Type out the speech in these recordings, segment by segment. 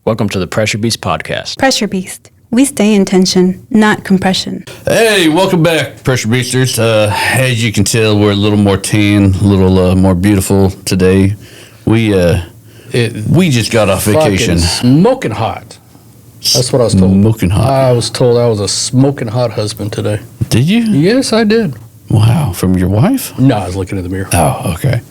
Welcome to the Pressure Beast podcast. Pressure Beast. We stay in tension, not compression. Hey, welcome back, Pressure Beasters. As you can tell, we're a little more tan, a little more beautiful today. We just got off vacation. Smoking hot. That's what I was told. Smoking hot. I was told I was a smoking hot husband today. Did you? Yes, I did. Wow, from your wife? No, I was looking in the mirror. Oh, okay.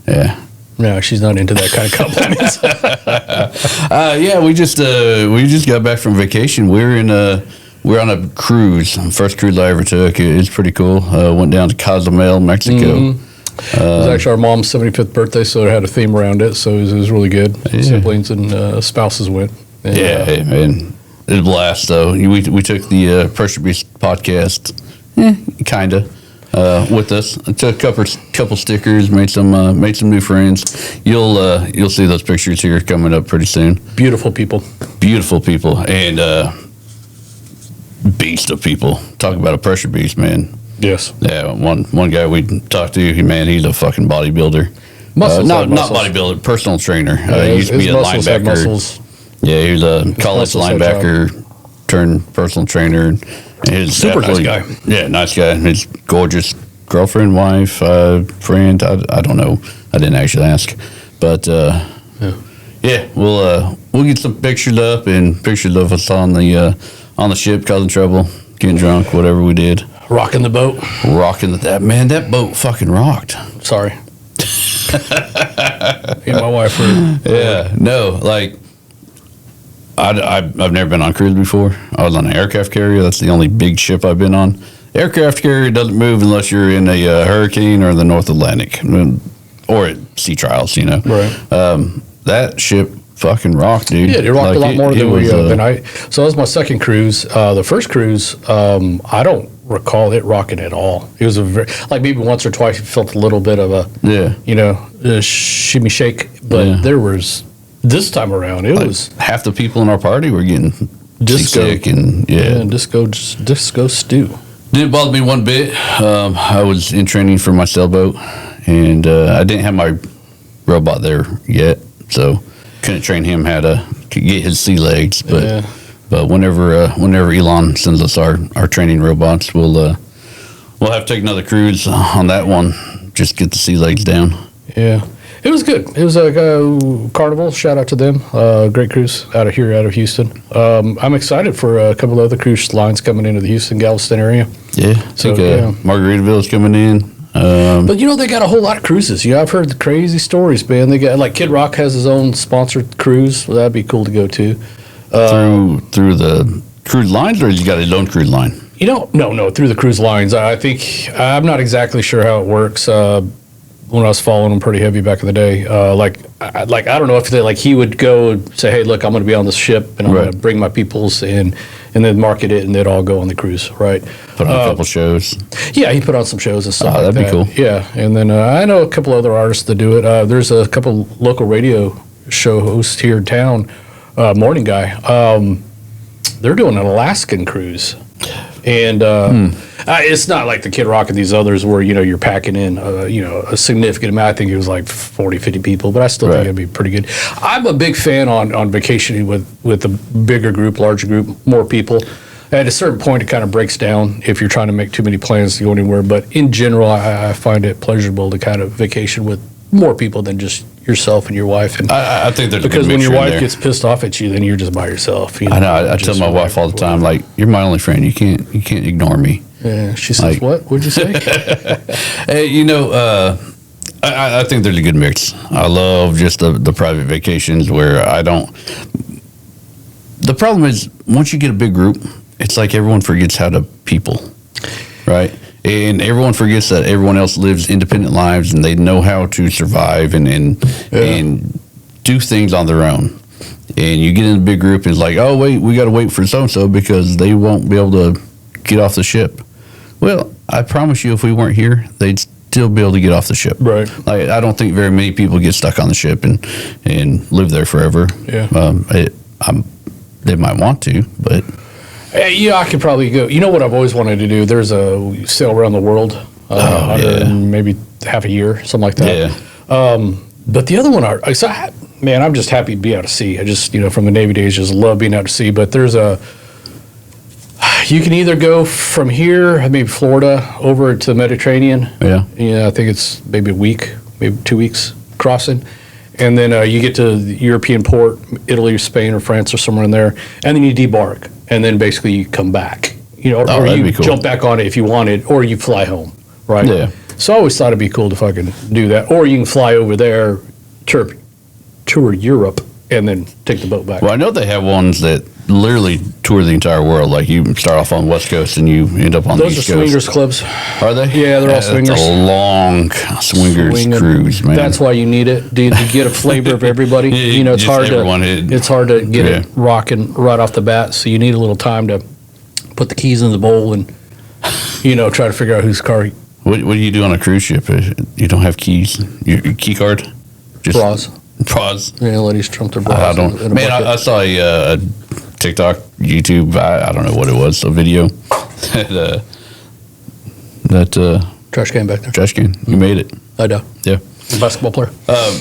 Yeah. No, she's not into that kind of compliments. We just got back from vacation. We're on a cruise. First cruise I ever took. It's pretty cool. Went down to Cozumel, Mexico. Mm-hmm. It was actually our mom's 75th birthday, so it had a theme around it. So it was really good. Yeah. Siblings and spouses went. And, man, it was a blast though. We took the Pressure Beast podcast, kinda. With us, I took a couple stickers, made some new friends. You'll see those pictures here coming up pretty soon. Beautiful people, and beast of people. Talk about a pressure beast, man. Yes. Yeah, one guy we talked to, he's a fucking bodybuilder. Muscles, not bodybuilder, personal trainer. He used to be a linebacker. Muscles. Yeah, he was a college linebacker turned personal trainer. His super nice guy. Yeah, nice guy. His gorgeous girlfriend, wife, friend. I don't know. I didn't actually ask, but we'll get some pictures up and pictures of us on the ship, causing trouble, getting drunk, whatever we did. Rocking the boat. That boat fucking rocked. Sorry. Me and my wife were. Yeah, no, like. I've never been on a cruise before. I was on an aircraft carrier. That's the only big ship I've been on. Aircraft carrier doesn't move unless you're in a hurricane or the North Atlantic or at sea trials, Right. That ship fucking rocked, dude. Yeah, it rocked a lot more than I. So that was my second cruise. The first cruise, I don't recall it rocking at all. It was maybe once or twice you felt a little bit of a shimmy shake, but there was. This time around, it was half the people in our party were getting sick and disco stew. Didn't bother me one bit. I was in training for my sailboat, and I didn't have my robot there yet, so couldn't train him how to get his sea legs. But whenever Elon sends us our training robots, we'll have to take another cruise on that one. Just get the sea legs down. Yeah. It was good. It was a Carnival. Shout out to them. Great cruise out of Houston. I'm excited for a couple of other cruise lines coming into the Houston, Galveston area. Yeah, I think Margaritaville is coming in. But they got a whole lot of cruises. I've heard the crazy stories, man. They got Kid Rock has his own sponsored cruise. Well, that'd be cool to go to. Through the cruise lines, or you got his own cruise line? No, through the cruise lines. I think I'm not exactly sure how it works. When I was following him pretty heavy back in the day, I don't know if he would go and say, hey, look, I'm going to be on this ship and I'm going to bring my peoples in and then market it and they'd all go on the cruise, right? Put on a couple shows. Yeah, he put on some shows and stuff like that. That'd be cool. Yeah, and then I know a couple other artists that do it. There's a couple local radio show hosts here in town, Morning Guy. They're doing an Alaskan cruise. And it's not like the Kid Rock and these others where, you're packing in, a significant amount. I think it was like 40, 50 people, but I still think it'd be pretty good. I'm a big fan on vacationing with a bigger group, larger group, more people. At a certain point, it kind of breaks down if you're trying to make too many plans to go anywhere. But in general, I find it pleasurable to kind of vacation with more people than just yourself and your wife. And I think there's because when your wife gets pissed off at you, then you're just by yourself. I know. I tell my wife all the time, like, you're my only friend. You can't ignore me. Yeah. She says, what? What'd you say? Hey, I think there's a good mix. I love just the private vacations where I don't. The problem is once you get a big group, it's like everyone forgets how to people, right? And everyone forgets that everyone else lives independent lives and they know how to survive and do things on their own. And you get in a big group and it's like, oh, wait, we got to wait for so-and-so because they won't be able to get off the ship. Well, I promise you if we weren't here, they'd still be able to get off the ship. Right. Like, I don't think very many people get stuck on the ship and live there forever. Yeah. They might want to, but... Yeah, I could probably go. You know what I've always wanted to do? There's a sail around the world, maybe half a year, something like that. Yeah. But the other one, man, I'm just happy to be out to sea. I just, from the Navy days, just love being out to sea. But you can either go from here, maybe Florida, over to the Mediterranean. Yeah. Yeah, I think it's maybe a week, maybe 2 weeks crossing. And then you get to the European port, Italy, Spain, or France, or somewhere in there. And then you debark. And then basically you come back. Or that'd you be cool. jump back on it if you wanted, or you fly home, right? Yeah. So I always thought it'd be cool to fucking do that. Or you can fly over there, tour Europe, and then take the boat back. Well, I know they have ones that literally tour the entire world. Like you start off on West Coast and you end up on the Those are East Coast. swingers clubs. Are they? Yeah, they're all swingers. That's a long swingers cruise, man. That's why you need it. To get a flavor of everybody. Yeah, It's just hard everyone it's hard to get it rocking right off the bat. So you need a little time to put the keys in the bowl and try to figure out whose car. What do you do on a cruise ship? You don't have keys? Your key card? Just Bras. Pause. Yeah, ladies trump their bras. I don't. in a Man, bucket. I saw a TikTok, YouTube. I don't know what it was. A video that Trash can back there. trash can. You made it. I know. Yeah. Basketball player. Well,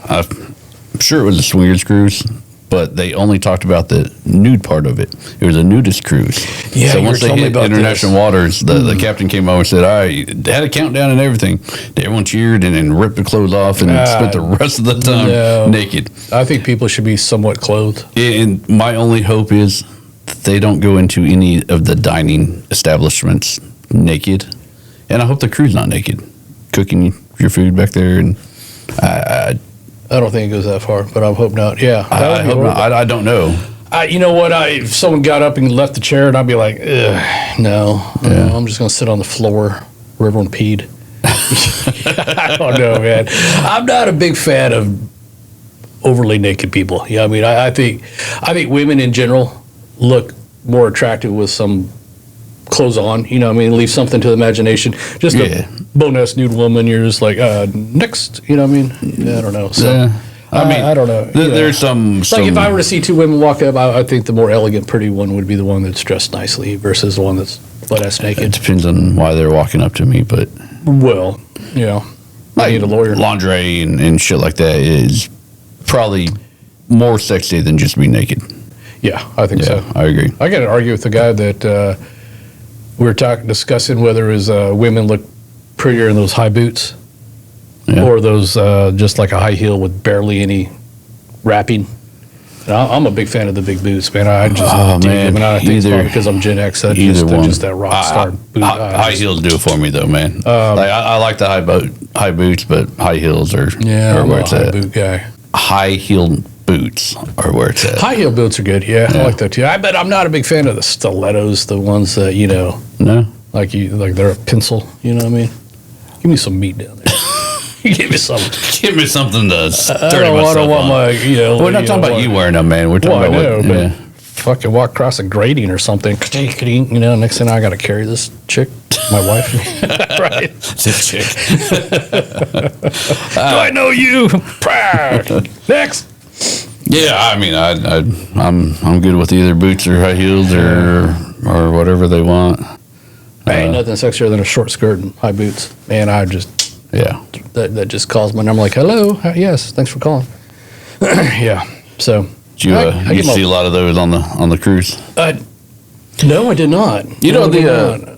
I'm sure it was a swingers cruise, but they only talked about the nude part of it. It was a nudist cruise. Yeah, so you once were they telling me hit about international this. waters, the captain came over and said, "All right," they had a countdown and everything. Everyone cheered and then ripped the clothes off and spent the rest of the time no. naked. I think people should be somewhat clothed. And my only hope is they don't go into any of the dining establishments naked. And I hope the crew's not naked, cooking your food back there. And I don't think it goes that far, but I hope not. Yeah. I hope not. I don't know. You know what? If someone got up and left the chair, and I'd be like, ugh, no, I'm just going to sit on the floor where everyone peed. I don't know, man. I'm not a big fan of overly naked people. Yeah, I mean, I think women in general look more attractive with some clothes on. Leave something to the imagination. Just a boneless nude woman, you're just like, next. I don't know. So. I don't know. There's some. Like if I were to see two women walk up, I think the more elegant, pretty one would be the one that's dressed nicely versus the one that's butt-ass It naked. depends on why they're walking up to me, but Well, I need a lawyer. Lingerie and shit like that is probably more sexy than just being naked. Yeah, I think so. I agree. I got to argue with the guy that we were discussing whether his women look prettier in those high boots or those just like a high heel with barely any wrapping. And I'm a big fan of the big boots, man. I just dig them, and I think it's probably because I'm Gen X. Just that rock star boot. High heels do it for me though, man. I like the high boots, but high heels are I'm where a it's high at. boot guy. High heel boots are where it's at. High heel boots are good. Yeah, I like that too. I bet I'm not a big fan of the stilettos, the ones that No, like they're a pencil. You know what I mean? Give me some meat down there. Give me some. give me something to I sturdy don't myself want on. my We're not talking about you wearing them, man. We're talking Well, I about know, but fucking walk across a grating or something. Next thing I got to carry this chick, my wife. Right. this chick. Do I know you? Next. Yeah, I mean, I'm good with either boots or high heels or whatever they want. Ain't nothing sexier than a short skirt and high boots. Man, that just calls my number like, hello, yes, thanks for calling. Yeah, so. Did you see a lot of those on the cruise? No, I did not.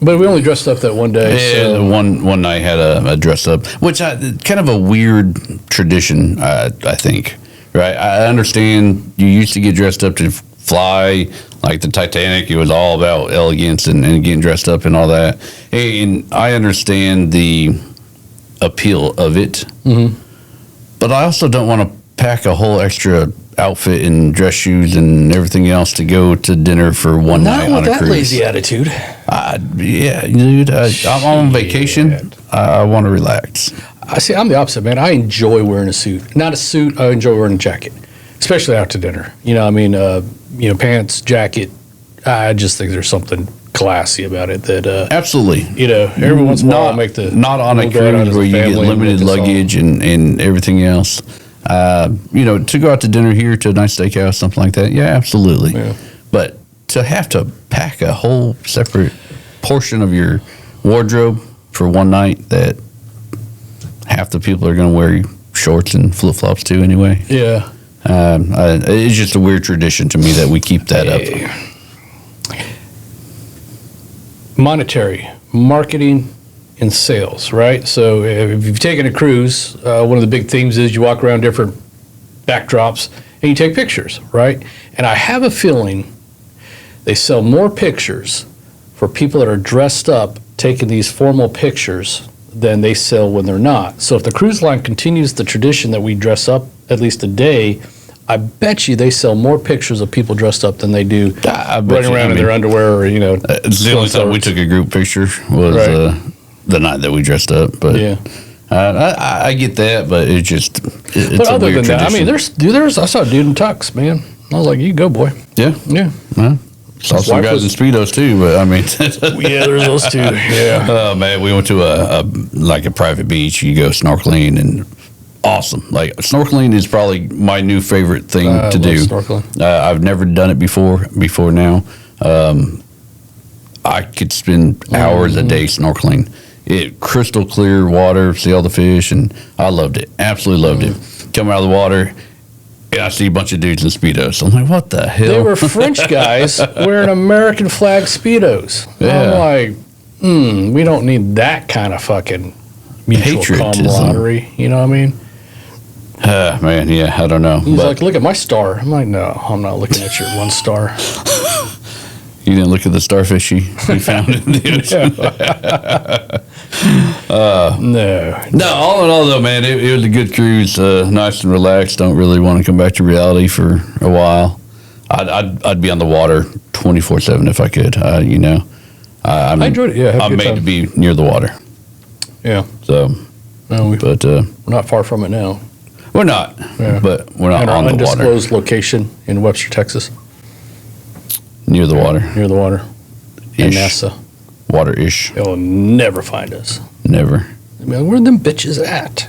But we only dressed up that one day. Yeah, so. one night had a dress up, which kind of a weird tradition, I think. Right, I understand you used to get dressed up to fly, like the Titanic. It was all about elegance and getting dressed up and all that. And I understand the appeal of it, but I also don't want to pack a whole extra outfit and dress shoes and everything else to go to dinner for one night on a cruise. Not with that lazy attitude. Yeah, dude, I'm on vacation. I want to relax. I'm the opposite, man. I enjoy wearing a suit. Not a suit. I enjoy wearing a jacket, especially out to dinner. Pants, jacket. I just think there's something classy about it that Absolutely. Every once in a while I'll make the not on a cruise where you get limited luggage and everything else. To go out to dinner here to a nice steakhouse, something like that. Yeah, absolutely. Yeah. But to have to pack a whole separate portion of your wardrobe for one night that half the people are going to wear shorts and flip flops too. Anyway, Yeah. it's just a weird tradition to me that we keep that up. Monetary, marketing, and sales, right? So if you've taken a cruise, one of the big themes is you walk around different backdrops and you take pictures, right? And I have a feeling they sell more pictures for people that are dressed up taking these formal pictures than they sell when they're not. So if the cruise line continues the tradition that we dress up at least a day, I bet you they sell more pictures of people dressed up than they do I bet running you, around I in mean, their underwear or, The only time we took a group picture was Right. the night that we dressed up. But Yeah. I get that, but it's just it's But a other weird than that, I tradition. mean, there's I saw a dude in tux, man. I was like, you go, boy. Yeah. Yeah. Well, saw His some wife guys in was- Speedos too, but I mean, Yeah, there's those two. Yeah. oh man, we went to a private beach. You go snorkeling and awesome. Like snorkeling is probably my new favorite thing I to love do. snorkeling. I've never done it before now. I could spend hours a day snorkeling. It crystal clear water, see all the fish, and I loved it. Absolutely loved it. Come out of the water, and I see a bunch of dudes in Speedos. I'm like, what the hell? They were French guys wearing American flag Speedos. Yeah. I'm like, we don't need that kind of fucking mutual Patriotism. camaraderie. You know what I mean? Man, yeah, I don't know. He's But like, look at my star. I'm like, no, I'm not looking at your one star. you didn't look at the starfish you found in the ocean. No. No, all in all, though, man, it was a good cruise. Nice and relaxed. Don't really want to come back to reality for a while. I'd be on the water 24/7 if I could. I enjoyed it. Yeah, had a I'm good made time. to be near the water. Yeah. So, No, but we're not far from it now. we're not. Yeah. But we're not At our on the water. undisclosed location in Webster, Texas, Near the water. near the water, and Ish. NASA. Water-ish. They'll never find us. Never. I mean, where are them bitches at?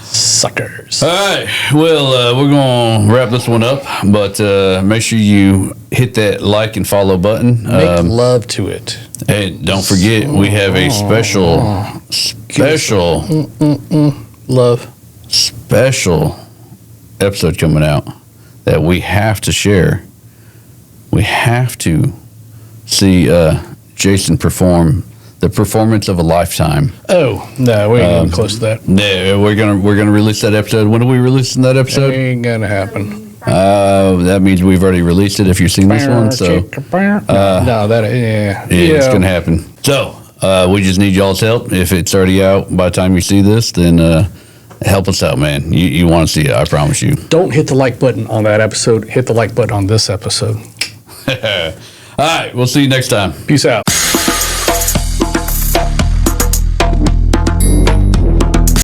Suckers. All right. Well, we're going to wrap this one up, but make sure you hit that like and follow button. Make love to it. And don't forget, we have a special Love. episode coming out that we have to share. We have to see Jason perform the performance of a lifetime. Oh, no, we ain't getting close to that. Yeah, we're gonna release that episode. When are we releasing that episode? Ain't gonna happen. That means we've already released it if you've seen this one. So no, that yeah, it's gonna happen. So we just need y'all's help. If it's already out by the time you see this, then help us out, man. You want to see it? I promise you. Don't hit the like button on that episode. Hit the like button on this episode. All right, we'll see you next time. Peace out.